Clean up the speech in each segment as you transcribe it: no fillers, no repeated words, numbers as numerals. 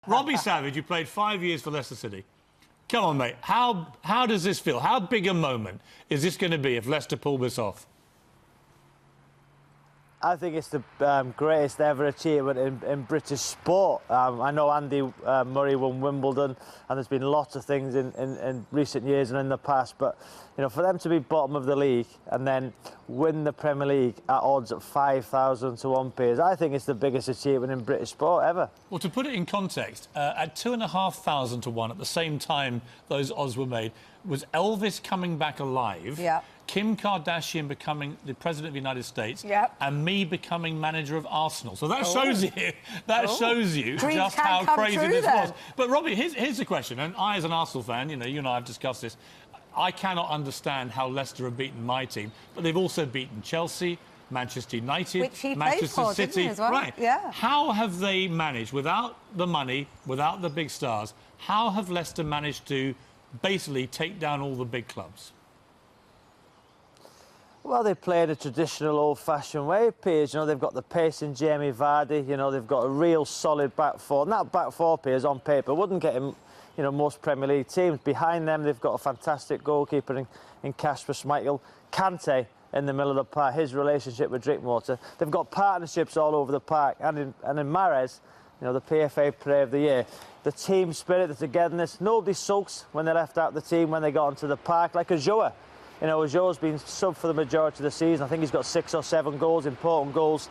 Robbie Savage, you played 5 years for Leicester City. Come on, mate. How does this feel? How big a moment is this going to be if Leicester pull this off? I think it's the greatest ever achievement in British sport. I know Andy Murray won Wimbledon, and there's been lots of things in recent years and in the past, but you know, for them to be bottom of the league and then win the Premier League at odds at 5,000 to 1 peers, I think it's the biggest achievement in British sport ever. Well, to put it in context, at 2,500 to 1 at the same time those odds were made, was Elvis coming back alive, yeah, Kim Kardashian becoming the President of the United States, yeah, and me becoming manager of Arsenal. So that shows you Dreams just can how come crazy true, this then. was. But Robbie, here's the question, and I as an Arsenal fan, you know, you and I have discussed this, I cannot understand how Leicester have beaten my team, but they've also beaten Chelsea, Manchester United, which he Manchester played for, City. didn't he, as well? Right. Yeah. How have they managed, without the money, without the big stars, how have Leicester managed to basically take down all the big clubs? Well, they play in a traditional old-fashioned way, Piers. You know, they've got the pace in Jamie Vardy. You know, they've got a real solid back four. And that back four, Piers, on paper, wouldn't get him, you know, most Premier League teams. Behind them, they've got a fantastic goalkeeper in Kasper Schmeichel. Kante in the middle of the park, his relationship with Drinkwater. They've got partnerships all over the park. And in Mahrez, you know, the PFA Player of the Year. The team spirit, the togetherness. Nobody sulks when they left out the team, when they got onto the park, like Azure. You know, Azure's been sub for the majority of the season. I think he's got 6 or 7 goals, important goals.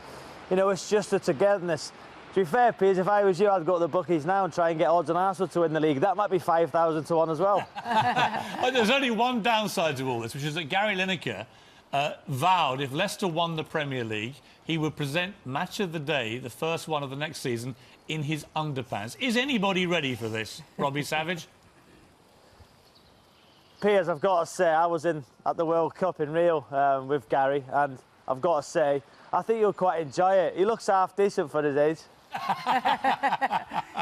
You know, it's just the togetherness. To be fair, Piers, if I was you, I'd go to the bookies now and try and get odds on Arsenal to win the league. That might be 5,000 to 1 as well. Well, there's only one downside to all this, which is that Gary Lineker vowed if Leicester won the Premier League, he would present Match of the Day, the first one of the next season, in his underpants. Is anybody ready for this, Robbie Savage? Piers, I've got to say, I was at the World Cup in Rio with Gary, and I've got to say, I think you'll quite enjoy it. He looks half decent for his age.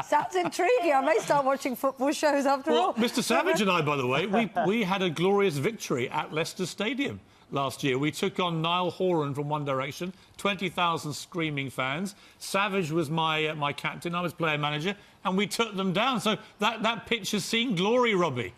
Sounds intriguing. I may start watching football shows after all. Mr. Savage and I, by the way, we had a glorious victory at Leicester Stadium last year. We took on Niall Horan from One Direction, 20,000 screaming fans. Savage was my captain, I was player manager, and we took them down. So that pitch has seen glory, Robbie.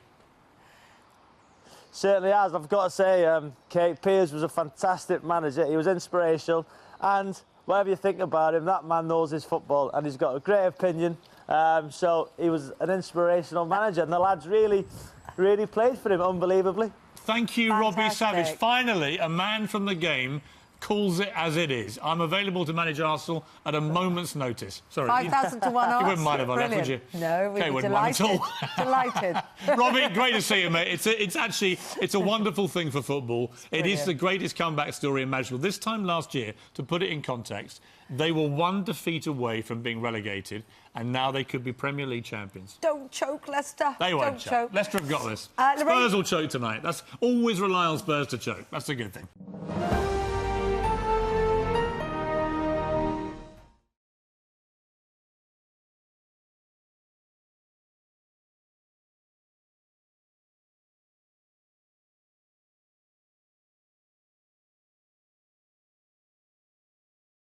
Certainly has. I've got to say, Kate, Piers was a fantastic manager. He was inspirational, and whatever you think about him, that man knows his football, and he's got a great opinion. So he was an inspirational manager, and the lads really played for him, unbelievably. Thank you, Fantastic. Robbie Savage. Finally, a man from the game calls it as it is. I'm available to manage Arsenal at a moment's notice. Sorry. 5,000 to 1 odds. You wouldn't mind if I left, would you? No, we'd be delighted. Delighted. Robbie, great to see you, mate. It's a wonderful thing for football. It is the greatest comeback story imaginable. This time last year, to put it in context, they were 1 defeat away from being relegated, and now they could be Premier League champions. Don't choke, Leicester. They won't choke. Leicester have got this. Spurs will choke tonight. That's always rely on Spurs to choke. That's a good thing.